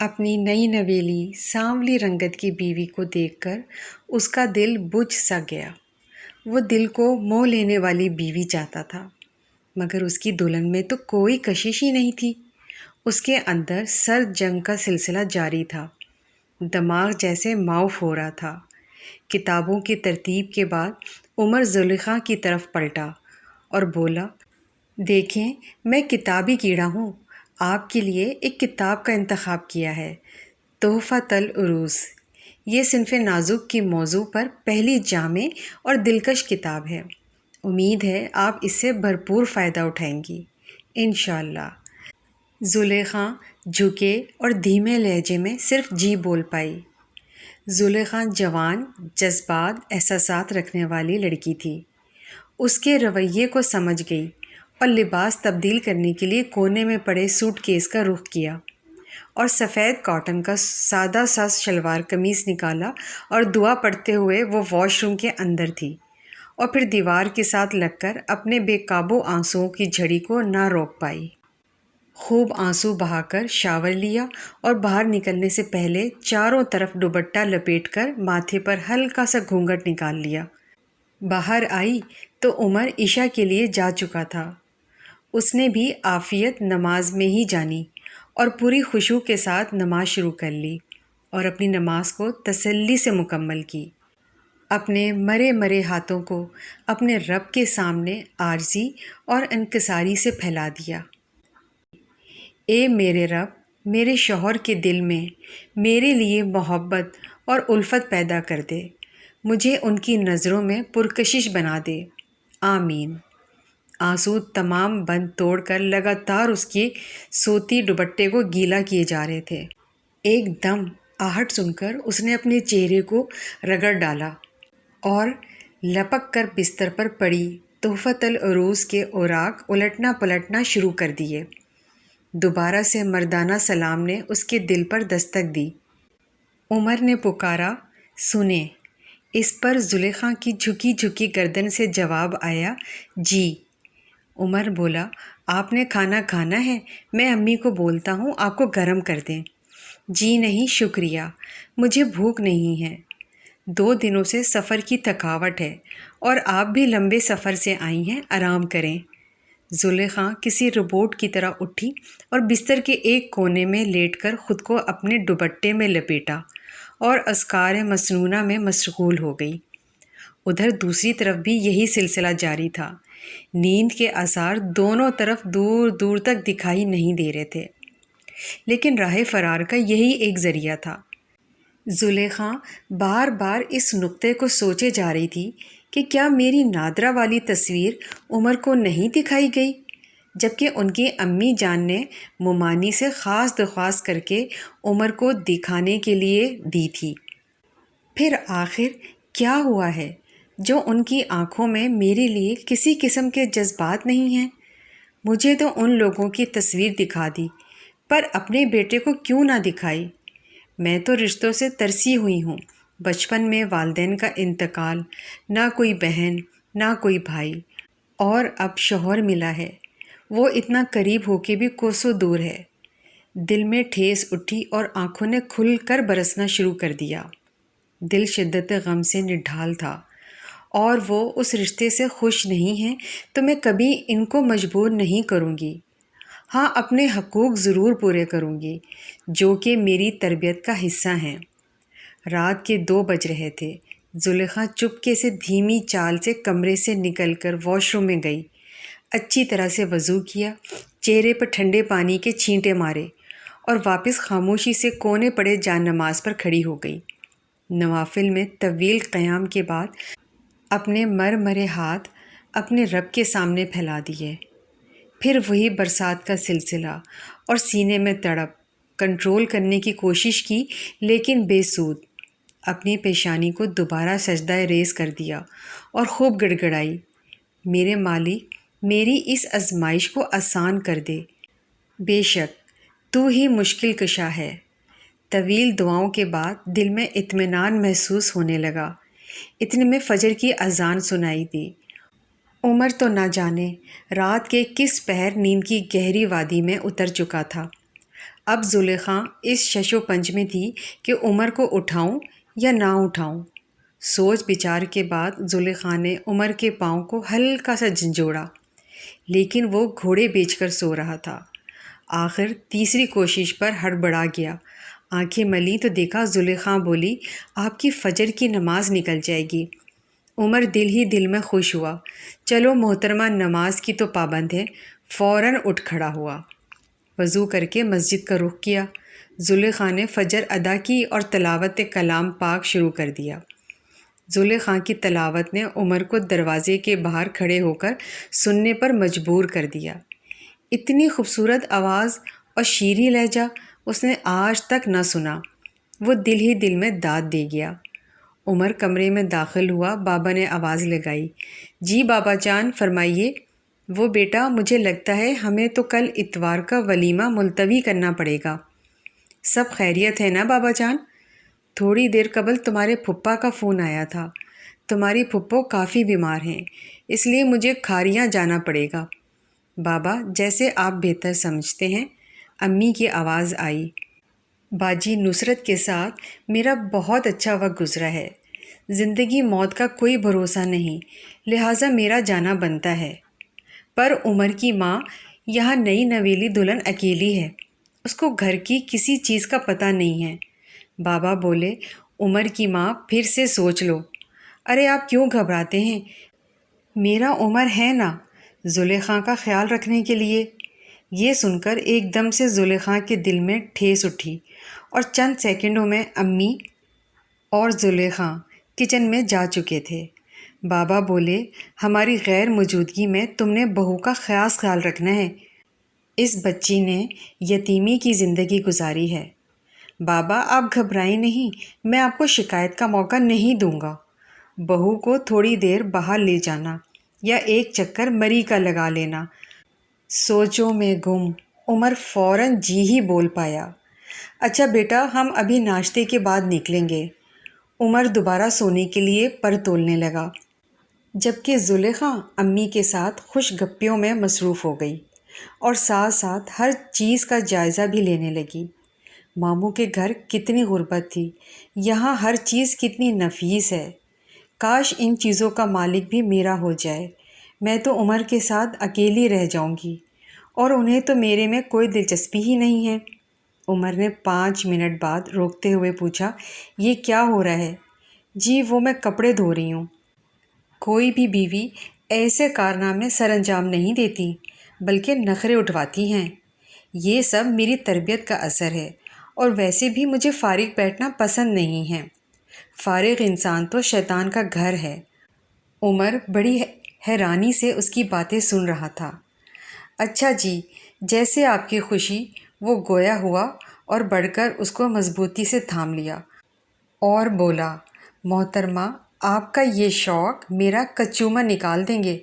اپنی نئی نویلی سانولی رنگت کی بیوی کو دیکھ کر اس کا دل بجھ سا گیا۔ وہ دل کو موہ لینے والی بیوی چاہتا تھا، مگر اس کی دلہن میں تو کوئی کشش ہی نہیں تھی۔ اس کے اندر سرد جنگ کا سلسلہ جاری تھا، دماغ جیسے معاف ہو رہا تھا۔ کتابوں کی ترتیب کے بعد عمر زلیخا کی طرف پلٹا اور بولا، دیکھیں، میں کتابی کیڑا ہوں، آپ کے لیے ایک کتاب کا انتخاب کیا ہے، تحفۃ العروس۔ یہ صنف نازک کی موضوع پر پہلی جامع اور دلکش کتاب ہے۔ امید ہے آپ اس سے بھرپور فائدہ اٹھائیں گی، انشاءاللہ۔ زلیخا جھکے اور دھیمے لہجے میں صرف جی بول پائی۔ زلیخا جوان، جذبات، احساسات رکھنے والی لڑکی تھی۔ اس کے رویے کو سمجھ گئی اور لباس تبدیل کرنے کے لیے کونے میں پڑے سوٹ کیس کا رخ کیا اور سفید کاٹن کا سادہ سا شلوار قمیص نکالا اور دعا پڑھتے ہوئے وہ واش روم کے اندر تھی اور پھر دیوار کے ساتھ لگ کر اپنے بے قابو آنسوؤں کی جھڑی کو نہ روک پائی۔ خوب آنسو بہا کر شاور لیا اور باہر نکلنے سے پہلے چاروں طرف دوپٹہ لپیٹ کر ماتھے پر ہلکا سا گھونگھٹ نکال لیا۔ باہر آئی تو عمر عشاء کے لیے جا چکا تھا۔ اس نے بھی عافیت نماز میں ہی جانی اور پوری خشوع کے ساتھ نماز شروع کر لی اور اپنی نماز کو تسلی سے مکمل کی۔ اپنے مرے مرے ہاتھوں کو اپنے رب کے سامنے عاجزی اور انکساری سے پھیلا دیا۔ اے میرے رب، میرے شوہر کے دل میں میرے لیے محبت اور الفت پیدا کر دے، مجھے ان کی نظروں میں پرکشش بنا دے، آمین۔ آنسو تمام بند توڑ کر لگاتار اس کے سوتی دوپٹے کو گیلا کیے جا رہے تھے۔ ایک دم آہٹ سن کر اس نے اپنے چہرے کو رگڑ ڈالا اور لپک کر بستر پر پڑی تحفۃ العروس کے اوراق الٹنا پلٹنا شروع کر دیے۔ دوبارہ سے مردانہ سلام نے اس کے دل پر دستک دی۔ عمر نے پکارا، سنیں۔ اس پر زلیخا کی جھکی جھکی گردن سے جواب آیا، جی۔ عمر بولا، آپ نے کھانا کھانا ہے؟ میں امی کو بولتا ہوں آپ کو گرم کر دیں۔ جی نہیں شکریہ، مجھے بھوک نہیں ہے۔ 2 دنوں سے سفر کی تھکاوٹ ہے اور آپ بھی لمبے سفر سے آئی ہیں، آرام کریں۔ زلیخا کسی روبوٹ کی طرح اٹھی اور بستر کے ایک کونے میں لیٹ کر خود کو اپنے دوپٹے میں لپیٹا اور اذکار مسنونہ میں مشغول ہو گئی۔ ادھر دوسری طرف بھی یہی سلسلہ جاری تھا۔ نیند کے آثار دونوں طرف دور دور تک دکھائی نہیں دے رہے تھے، لیکن راہ فرار کا یہی ایک ذریعہ تھا۔ زلیخا بار بار اس نقطے کو سوچے جا رہی تھی کہ کیا میری نادرہ والی تصویر عمر کو نہیں دکھائی گئی، جبکہ ان کی امی جان نے ممانی سے خاص درخواست کر کے عمر کو دکھانے کے لیے دی تھی۔ پھر آخر کیا ہوا ہے جو ان کی آنکھوں میں میرے لیے کسی قسم کے جذبات نہیں ہیں؟ مجھے تو ان لوگوں کی تصویر دکھا دی، پر اپنے بیٹے کو کیوں نہ دکھائی؟ میں تو رشتوں سے ترسی ہوئی ہوں۔ بچپن میں والدین کا انتقال، نہ کوئی بہن نہ کوئی بھائی، اور اب شوہر ملا ہے، وہ اتنا قریب ہو کے بھی کوسوں دور ہے۔ دل میں ٹھیس اٹھی اور آنکھوں نے کھل کر برسنا شروع کر دیا۔ دل شدت غم سے نڈھال تھا، اور وہ اس رشتے سے خوش نہیں ہیں تو میں کبھی ان کو مجبور نہیں کروں گی۔ ہاں، اپنے حقوق ضرور پورے کروں گی جو کہ میری تربیت کا حصہ ہیں۔ رات کے 2 بج رہے تھے۔ زلیخا چپکے سے دھیمی چال سے کمرے سے نکل کر واش روم میں گئی، اچھی طرح سے وضو کیا، چہرے پر ٹھنڈے پانی کے چھینٹے مارے اور واپس خاموشی سے کونے پڑے جان نماز پر کھڑی ہو گئی۔ نوافل میں طویل قیام کے بعد اپنے مرے ہاتھ اپنے رب کے سامنے پھیلا دیے۔ پھر وہی برسات کا سلسلہ اور سینے میں تڑپ، کنٹرول کرنے کی کوشش کی لیکن بے سود۔ اپنی پیشانی کو دوبارہ سجدہ ریز کر دیا اور خوب گڑ گڑائی، میرے مالک، میری اس آزمائش کو آسان کر دے، بے شک تو ہی مشکل کشا ہے۔ طویل دعاؤں کے بعد دل میں اطمینان محسوس ہونے لگا۔ اتنے میں فجر کی اذان سنائی دی۔ عمر تو نہ جانے رات کے کس پہر نیند کی گہری وادی میں اتر چکا تھا۔ اب زلیخا اس شش و پنج میں تھی کہ عمر کو اٹھاؤں یا نہ اٹھاؤں۔ سوچ بچار کے بعد زلیخا نے عمر کے پاؤں کو ہلکا سا جھنجھوڑا، لیکن وہ گھوڑے بیچ کر سو رہا تھا۔ آخر تیسری کوشش پر ہڑبڑا گیا، آنکھیں ملی تو دیکھا زلیخا بولی، آپ کی فجر کی نماز نکل جائے گی۔ عمر دل ہی دل میں خوش ہوا، چلو محترمہ نماز کی تو پابند ہے، فوراً اٹھ کھڑا ہوا، وضو کر کے مسجد کا رخ کیا۔ زلیخا نے فجر ادا کی اور تلاوت کلام پاک شروع کر دیا۔ زلیخا کی تلاوت نے عمر کو دروازے کے باہر کھڑے ہو کر سننے پر مجبور کر دیا۔ اتنی خوبصورت آواز اور شیریں لہجہ اس نے آج تک نہ سنا۔ وہ دل ہی دل میں داد دے گیا۔ عمر کمرے میں داخل ہوا، بابا نے آواز لگائی، جی بابا جان فرمائیے۔ وہ بیٹا مجھے لگتا ہے ہمیں تو کل اتوار کا ولیمہ ملتوی کرنا پڑے گا۔ سب خیریت ہے نا بابا جان؟ تھوڑی دیر قبل تمہارے پھپھا کا فون آیا تھا، تمہاری پھپھو کافی بیمار ہیں، اس لیے مجھے کھاریاں جانا پڑے گا۔ بابا جیسے آپ بہتر سمجھتے ہیں، امی کی آواز آئی۔ باجی نصرت کے ساتھ میرا بہت اچھا وقت گزرا ہے، زندگی موت کا کوئی بھروسہ نہیں، لہٰذا میرا جانا بنتا ہے۔ پر عمر کی ماں یہاں نئی نویلی دلہن اکیلی ہے، اس کو گھر کی کسی چیز کا پتہ نہیں ہے۔ بابا بولے، عمر کی ماں پھر سے سوچ لو۔ ارے آپ کیوں گھبراتے ہیں، میرا عمر ہے نا زلیخا کا خیال رکھنے کے لیے۔ یہ سن کر ایک دم سے زلیخا کے دل میں ٹھیس اٹھی اور چند سیکنڈوں میں امی اور زلیخا کچن میں جا چکے تھے۔ بابا بولے، ہماری غیر موجودگی میں تم نے بہو کا خاص خیال رکھنا ہے، اس بچی نے یتیمی کی زندگی گزاری ہے۔ بابا آپ گھبرائیں نہیں، میں آپ کو شکایت کا موقع نہیں دوں گا۔ بہو کو تھوڑی دیر باہر لے جانا یا ایک چکر مری کا لگا لینا۔ سوچوں میں گم عمر فوراً جی ہی بول پایا، اچھا بیٹا ہم ابھی ناشتے کے بعد نکلیں گے۔ عمر دوبارہ سونے کے لیے پر تولنے لگا، جبکہ زلیخا امی کے ساتھ خوش گپیوں میں مصروف ہو گئی اور ساتھ ساتھ ہر چیز کا جائزہ بھی لینے لگی۔ ماموں کے گھر کتنی غربت تھی، یہاں ہر چیز کتنی نفیس ہے، کاش ان چیزوں کا مالک بھی میرا ہو جائے، میں تو عمر کے ساتھ اکیلی رہ جاؤں گی اور انہیں تو میرے میں کوئی دلچسپی ہی نہیں ہے۔ عمر نے 5 منٹ بعد روکتے ہوئے پوچھا، یہ کیا ہو رہا ہے؟ جی وہ میں کپڑے دھو رہی ہوں۔ کوئی بھی بیوی ایسے کارنامے سر انجام نہیں دیتی بلکہ نخرے اٹھواتی ہیں، یہ سب میری تربیت کا اثر ہے، اور ویسے بھی مجھے فارغ بیٹھنا پسند نہیں ہے، فارغ انسان تو شیطان کا گھر ہے۔ عمر بڑی حیرانی سے اس کی باتیں سن رہا تھا۔ اچھا جی، جیسے آپ کی خوشی، وہ گویا ہوا اور بڑھ کر اس کو مضبوطی سے تھام لیا اور بولا، محترمہ آپ کا یہ شوق میرا کچومر نکال دیں گے،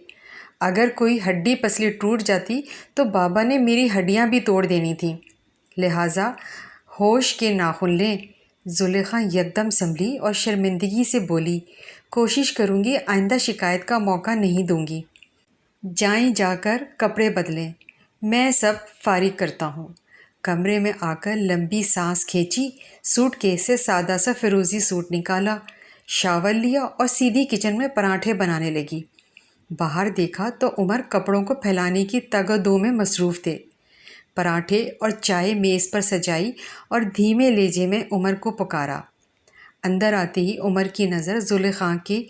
اگر کوئی ہڈی پسلی ٹوٹ جاتی تو بابا نے میری ہڈیاں بھی توڑ دینی تھیں، لہٰذا ہوش کے ناخن لیں۔ زلیخا یکدم سنبھلی اور شرمندگی سے بولی، کوشش کروں گی آئندہ شکایت کا موقع نہیں دوں گی۔ جائیں جا کر کپڑے بدلیں، میں سب فارغ کرتا ہوں۔ کمرے میں آ کر لمبی سانس کھینچی، سوٹ کیس سے سادہ سا فیروزی سوٹ نکالا، شاور لیا اور سیدھی کچن میں پراٹھے بنانے لگی۔ باہر دیکھا تو عمر کپڑوں کو پھیلانے کی تگ و دو میں مصروف تھے۔ پراٹھے اور چائے میز پر سجائی اور دھیمے لہجے میں عمر کو پکارا۔ اندر آتے ہی عمر کی نظر زلیخا کے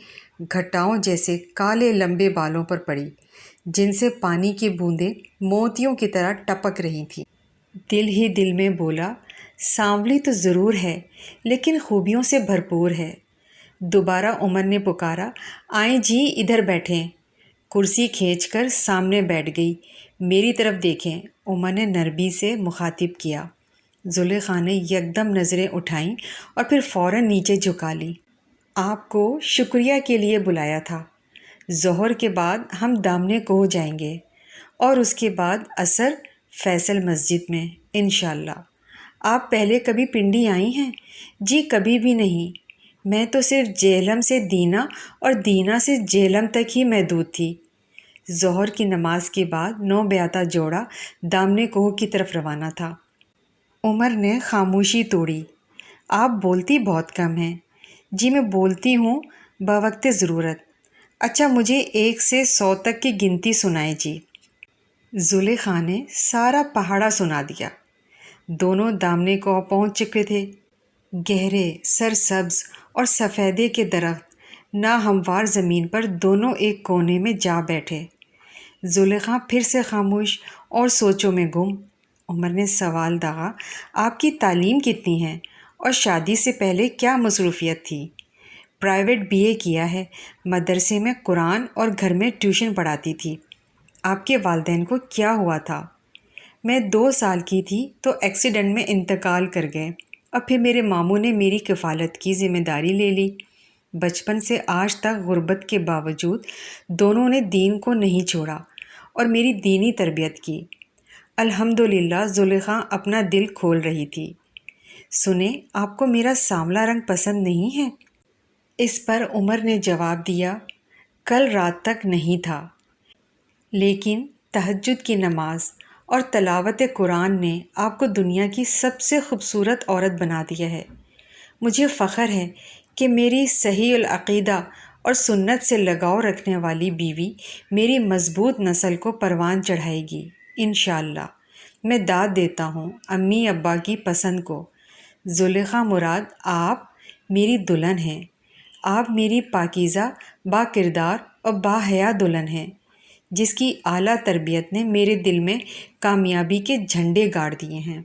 گھٹاؤں جیسے کالے لمبے بالوں پر پڑی، جن سے پانی کی بوندیں موتیوں کی طرح ٹپک رہی تھیں۔ دل ہی دل میں بولا، سانولی تو ضرور ہے لیکن خوبیوں سے بھرپور ہے۔ دوبارہ عمر نے پکارا، آئیں جی ادھر بیٹھیں۔ کرسی کھینچ کر سامنے بیٹھ گئی۔ میری طرف دیکھیں، عمر نے نرمی سے مخاطب کیا۔ زلیخا نے یکدم نظریں اٹھائیں اور پھر فوراً نیچے جھکا لی۔ آپ کو شکریہ کے لیے بلایا تھا، ظہر کے بعد ہم دامنے کوہ جائیں گے اور اس کے بعد عصر فیصل مسجد میں انشاءاللہ۔ آپ پہلے کبھی پنڈی آئی ہیں؟ جی کبھی بھی نہیں، میں تو صرف جہلم سے دینا اور دینا سے جہلم تک ہی محدود تھی۔ ظہر کی نماز کے بعد نو بیاتہ جوڑا دامنے کوہ کی طرف روانہ تھا۔ عمر نے خاموشی توڑی۔ آپ بولتی بہت کم ہیں۔ جی میں بولتی ہوں بوقت ضرورت۔ اچھا مجھے 1 سے 100 تک کی گنتی سنائے جی۔ زلیخا نے سارا پہاڑا سنا دیا۔ دونوں دامنے کو پہنچ چکے تھے۔ گہرے سرسبز اور سفیدے کے درخت ناہموار زمین پر دونوں ایک کونے میں جا بیٹھے۔ زلیخا پھر سے خاموش اور سوچوں میں گم۔ عمر نے سوال داغا، آپ کی تعلیم کتنی ہے اور شادی سے پہلے کیا مصروفیت تھی؟ پرائیویٹ BA کیا ہے، مدرسے میں قرآن اور گھر میں ٹیوشن پڑھاتی تھی۔ آپ کے والدین کو کیا ہوا تھا؟ میں 2 سال کی تھی تو ایکسیڈنٹ میں انتقال کر گئے اور پھر میرے ماموں نے میری کفالت کی ذمہ داری لے لی۔ بچپن سے آج تک غربت کے باوجود دونوں نے دین کو نہیں چھوڑا اور میری دینی تربیت کی۔ الحمدللہ زلیخا اپنا دل کھول رہی تھی۔ سنیں، آپ کو میرا سانولا رنگ پسند نہیں ہے؟ اس پر عمر نے جواب دیا، کل رات تک نہیں تھا، لیکن تہجد کی نماز اور تلاوت قرآن نے آپ کو دنیا کی سب سے خوبصورت عورت بنا دیا ہے۔ مجھے فخر ہے کہ میری صحیح العقیدہ اور سنت سے لگاؤ رکھنے والی بیوی میری مضبوط نسل کو پروان چڑھائے گی انشاءاللہ۔ میں داد دیتا ہوں امی ابا کی پسند کو۔ زلیخا مراد آپ میری دلہن ہیں۔ آپ میری پاکیزہ با کردار اور باحیا دلہن ہیں، جس کی اعلیٰ تربیت نے میرے دل میں کامیابی کے جھنڈے گاڑ دیے ہیں۔